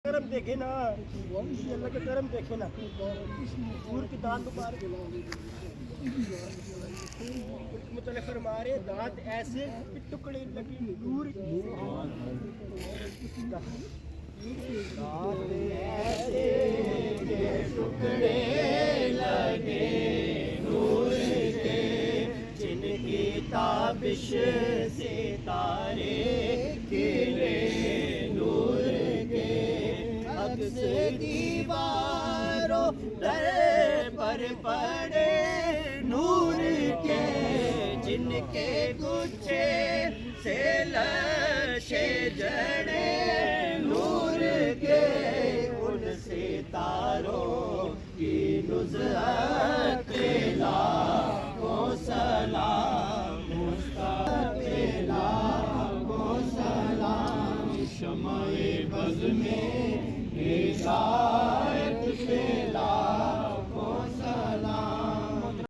کرم دیکھے نا، اللہ کا کرم دیکھے نا، نور کی دانت مبارک مطلب فرما رہے دانت ایسے ٹکڑے لگے نور دانت ایسے ٹکڑے لگے نور کے، جن کی تابش سے تارے کھلے نور کے، عکس دیواروں در پر پڑے نور کے، جن کے گچھے سے لشے جڑے نور کے، ان ستاروں کی نزہت